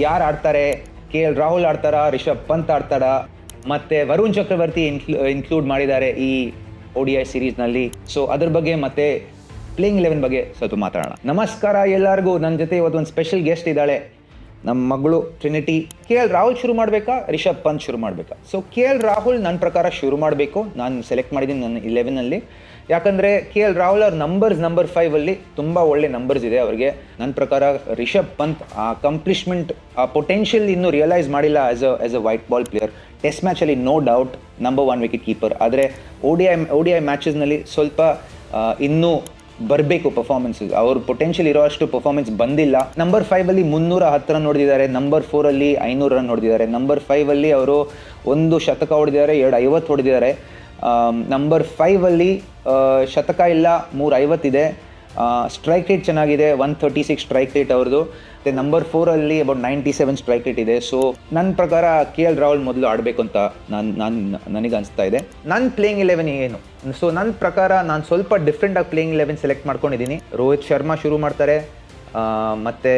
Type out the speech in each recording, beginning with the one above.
ಯಾರು ಆಡ್ತಾರೆ, KL ರಾಹುಲ್ ಆಡ್ತಾರಾ, ರಿಷಬ್ ಪಂತ್ ಆಡ್ತಾರಾ, ಮತ್ತೆ ವರುಣ್ ಚಕ್ರವರ್ತಿ ಇನ್ಕ್ಲೂಡ್ ಮಾಡಿದ್ದಾರೆ ಈ ODI ಸೀರೀಸ್ನಲ್ಲಿ. ಸೊ ಅದ್ರ ಬಗ್ಗೆ ಮತ್ತೆ ಪ್ಲೇಯಿಂಗ್ 11 ಬಗ್ಗೆ ಸ್ವಲ್ಪ ಮಾತಾಡೋಣ. ನಮಸ್ಕಾರ ಎಲ್ಲರಿಗೂ. ನನ್ನ ಜೊತೆ ಇವತ್ತು ಒಂದು ಸ್ಪೆಷಲ್ ಗೆಸ್ಟ್ ಇದ್ದಾಳೆ, ನಮ್ಮ ಮಗಳು ಟ್ರಿನಿಟಿ. KL ರಾಹುಲ್ ಶುರು ಮಾಡಬೇಕಾ, ರಿಷಬ್ ಪಂತ್ ಶುರು ಮಾಡಬೇಕಾ? ಸೊ KL ರಾಹುಲ್ ನನ್ನ ಪ್ರಕಾರ ಶುರು ಮಾಡಬೇಕು. ನಾನು ಸೆಲೆಕ್ಟ್ ಮಾಡಿದ್ದೀನಿ ನನ್ನ 11ನಲ್ಲಿ. ಯಾಕಂದರೆ KL ರಾಹುಲ್ ಅವ್ರ ನಂಬರ್ 5 ತುಂಬ ಒಳ್ಳೆ ನಂಬರ್ಸ್ ಇದೆ ಅವ್ರಿಗೆ. ನನ್ನ ಪ್ರಕಾರ ರಿಷಬ್ ಪಂತ್ ಆ ಅಕಂಪ್ಲಿಷ್ಮೆಂಟ್, ಆ ಪೊಟೆನ್ಷಿಯಲ್ ಇನ್ನೂ ರಿಯಲೈಸ್ ಮಾಡಿಲ್ಲ as a white ball player. Test ಮ್ಯಾಚಲ್ಲಿ no doubt number 1 wicket keeper. ಆದರೆ ODI ಮ್ಯಾಚಸ್ನಲ್ಲಿ ಸ್ವಲ್ಪ ಇನ್ನೂ ಬರಬೇಕು ಪರ್ಫಾರ್ಮೆನ್ಸಸ್. ಅವ್ರ ಪೊಟೆನ್ಷಿಯಲ್ ಇರೋ ಅಷ್ಟು ಪರ್ಫಾರ್ಮೆನ್ಸ್ ಬಂದಿಲ್ಲ. ನಂಬರ್ 5 310 ರನ್ ಹೊಡೆದಿದ್ದಾರೆ, ನಂಬರ್ 4 500 ರನ್ ಹೊಡೆದಿದ್ದಾರೆ, ನಂಬರ್ 5 ಅವರು 1 ಶತಕ ಹೊಡೆದಿದ್ದಾರೆ, 250 ಹೊಡೆದಿದ್ದಾರೆ. ನಂಬರ್ 5 ಶತಕ ಇಲ್ಲ, 350 ಇದೆ. ಸ್ಟ್ರೈಕ್ ರೇಟ್ ಚೆನ್ನಾಗಿದೆ, 136 ಸ್ಟ್ರೈಕ್ ರೇಟ್ ಅವ್ರದ್ದು. ಮತ್ತು ನಂಬರ್ 4 ಅಬೌಟ್ 97 ಸ್ಟ್ರೈಕ್ ರೇಟ್ ಇದೆ. ಸೊ ನನ್ನ ಪ್ರಕಾರ KL ರಾಹುಲ್ ಮೊದಲು ಆಡಬೇಕು ಅಂತ ನನಗೆ ಅನಿಸ್ತಾ ಇದೆ. ನನ್ನ ಪ್ಲೇಯಿಂಗ್ 11 ಏನು? ಸೊ ನನ್ನ ಪ್ರಕಾರ ನಾನು ಸ್ವಲ್ಪ ಡಿಫ್ರೆಂಟಾಗಿ ಪ್ಲೇಯಿಂಗ್ 11 ಸೆಲೆಕ್ಟ್ ಮಾಡ್ಕೊಂಡಿದ್ದೀನಿ. ರೋಹಿತ್ ಶರ್ಮಾ ಶುರು ಮಾಡ್ತಾರೆ, ಮತ್ತು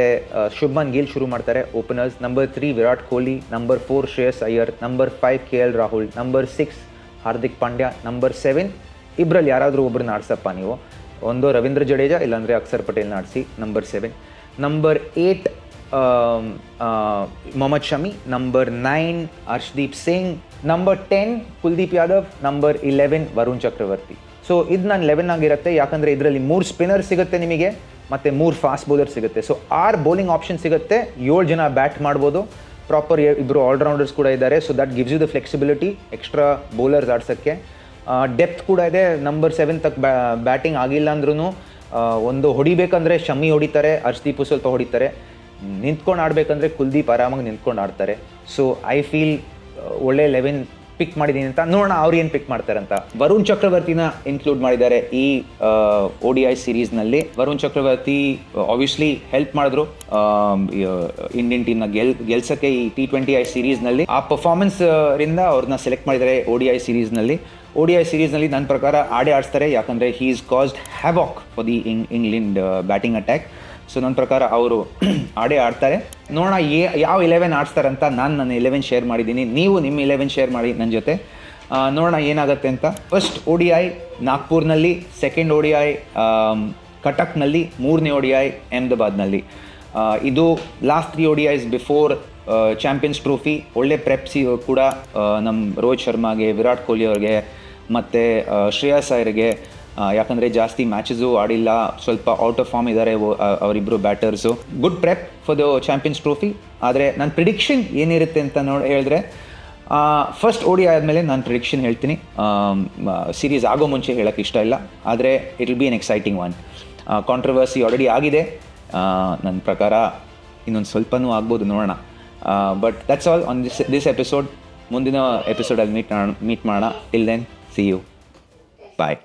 ಶುಭ್ಮನ್ ಗಿಲ್ ಶುರು ಮಾಡ್ತಾರೆ openers. Number 3 Virat Kohli, number 4 Shreyas Iyer, number 5 KL Rahul, number 6 Hardik Pandya, number 7 ಇಬ್ಬರಲ್ಲಿ ಯಾರಾದರೂ ಒಬ್ಬರನ್ನ ಆಡ್ಸಪ್ಪ ನೀವು. ಒಂದು ರವೀಂದ್ರ ಜಡೇಜಾ, ಇಲ್ಲಾಂದರೆ ಅಕ್ಷರ್ ಪಟೇಲ್ನ ಆಡಿಸಿ number 7. Number 8 Mohammad Shami, number 9 Harshdeep Singh, number 10 Kuldeep Yadav, number 11 Varun Chakravarthy. So ಇದು ನಾನು 11 ಆಗಿರುತ್ತೆ. ಯಾಕಂದರೆ ಇದರಲ್ಲಿ 3 ಸ್ಪಿನ್ನರ್ ಸಿಗುತ್ತೆ ನಿಮಗೆ, ಮತ್ತು 3 ಫಾಸ್ಟ್ ಬೌಲರ್ ಸಿಗುತ್ತೆ. ಸೊ 6 ಬೌಲಿಂಗ್ ಆಪ್ಷನ್ ಸಿಗುತ್ತೆ, 7 ಜನ ಬ್ಯಾಟ್ ಮಾಡ್ಬೋದು. ಪ್ರಾಪರ್ ಇಬ್ಬರು ಆಲ್ರೌಂಡರ್ಸ್ ಕೂಡ ಇದ್ದಾರೆ. So that gives you the flexibility, extra bowlers ಆಡ್ಸೋಕ್ಕೆ. ಡೆಪ್ತ್ ಕೂಡ ಇದೆ. ನಂಬರ್ 7 ತಕ್ಕ ಬ್ಯಾಟಿಂಗ್ ಆಗಿಲ್ಲ ಅಂದ್ರೂ ಒಂದು ಹೊಡಿಬೇಕಂದ್ರೆ ಶಮಿ ಹೊಡಿತಾರೆ, ಹರ್ಷದೀಪು ಸ್ವಲ್ಪ ಹೊಡಿತಾರೆ. ನಿಂತ್ಕೊಂಡು ಆಡಬೇಕಂದ್ರೆ ಕುಲ್ದೀಪ್ ಆರಾಮಾಗಿ ನಿಂತ್ಕೊಂಡು ಆಡ್ತಾರೆ. ಸೊ ಐ ಫೀಲ್ ಒಳ್ಳೆ 11 ಪಿಕ್ ಮಾಡಿದ್ದೀನಿ ಅಂತ. ನೋಡೋಣ ಅವ್ರು ಏನು ಪಿಕ್ ಮಾಡ್ತಾರೆ ಅಂತ. ವರುಣ್ ಚಕ್ರವರ್ತಿನ ಇನ್ಕ್ಲೂಡ್ ಮಾಡಿದ್ದಾರೆ ಈ ODI ಸೀರೀಸ್ನಲ್ಲಿ. ವರುಣ್ ಚಕ್ರವರ್ತಿ ಆಬ್ವಿಯಸ್ಲಿ ಹೆಲ್ಪ್ ಮಾಡಿದ್ರು ಇಂಡಿಯನ್ ಟೀಮ್ನ ಗೆಲ್ಸಕ್ಕೆ ಈ T20I ಸೀರೀಸ್ನಲ್ಲಿ. ಆ ಪರ್ಫಾರ್ಮೆನ್ಸ್ ರಿಂದ ಅವ್ರನ್ನ ಸೆಲೆಕ್ಟ್ ಮಾಡಿದ್ದಾರೆ ODI ಸೀರೀಸ್ನಲ್ಲಿ. ODI ಸೀರೀಸ್ನಲ್ಲಿ ನನ್ನ ಪ್ರಕಾರ ಆಡಿಸ್ತಾರೆ, ಯಾಕಂದರೆ he is caused havoc for the England batting attack. So ನನ್ನ ಪ್ರಕಾರ ಅವರು ಆಡ್ತಾರೆ. ನೋಡೋಣ ಯಾವ 11 ಆಡ್ಸ್ತಾರಂತ. ನಾನು ನನ್ನ 11 ಶೇರ್ ಮಾಡಿದ್ದೀನಿ, ನೀವು ನಿಮ್ಮ 11 ಶೇರ್ ಮಾಡಿ ನನ್ನ ಜೊತೆ. ನೋಡೋಣ ಏನಾಗುತ್ತೆ ಅಂತ. ಫಸ್ಟ್ ODI ನಾಗ್ಪುರ್ನಲ್ಲಿ, ಸೆಕೆಂಡ್ ODI ಕಟಕ್ನಲ್ಲಿ, 3ನೇ ODI ಅಹಮದಾಬಾದ್ನಲ್ಲಿ. ಇದು last 3 ODIs before champions trophy. ಒಳ್ಳೆ ಪ್ರೆಪ್ಸಿ ಕೂಡ ನಮ್ಮ ರೋಹಿತ್ ಶರ್ಮಾಗೆ, ವಿರಾಟ್ ಕೊಹ್ಲಿ ಅವ್ರಿಗೆ ಮತ್ತು ಶ್ರೇಯಸ್ ಅಯ್ಯರ್ಗೆ. ಯಾಕಂದರೆ ಜಾಸ್ತಿ ಮ್ಯಾಚಸ್ಸು ಆಡಿಲ್ಲ, ಸ್ವಲ್ಪ ಔಟ್ ಆಫ್ ಫಾರ್ಮ್ ಇದ್ದಾರೆ ಅವರಿಬ್ಬರು batters. Good prep for the Champions Trophy. ಆದರೆ ನನ್ನ ಪ್ರಿಡಿಕ್ಷನ್ ಏನಿರುತ್ತೆ ಅಂತ ಹೇಳಿದ್ರೆ, ಫಸ್ಟ್ ODI ಆದಮೇಲೆ ನಾನು ಪ್ರಿಡಿಕ್ಷನ್ ಹೇಳ್ತೀನಿ. ಸೀರೀಸ್ ಆಗೋ ಮುಂಚೆ ಹೇಳೋಕ್ಕೆ ಇಷ್ಟ ಇಲ್ಲ, ಆದರೆ it will be an exciting one. Controversy already ಆಗಿದೆ, ನನ್ನ ಪ್ರಕಾರ ಇನ್ನೊಂದು ಸ್ವಲ್ಪನೂ ಆಗ್ಬೋದು, ನೋಡೋಣ. But that's all on this episode. ಮುಂದಿನ ಎಪಿಸೋಡಲ್ಲಿ ಮೀಟ್ ಮಾಡೋಣ. Till then, see you, bye.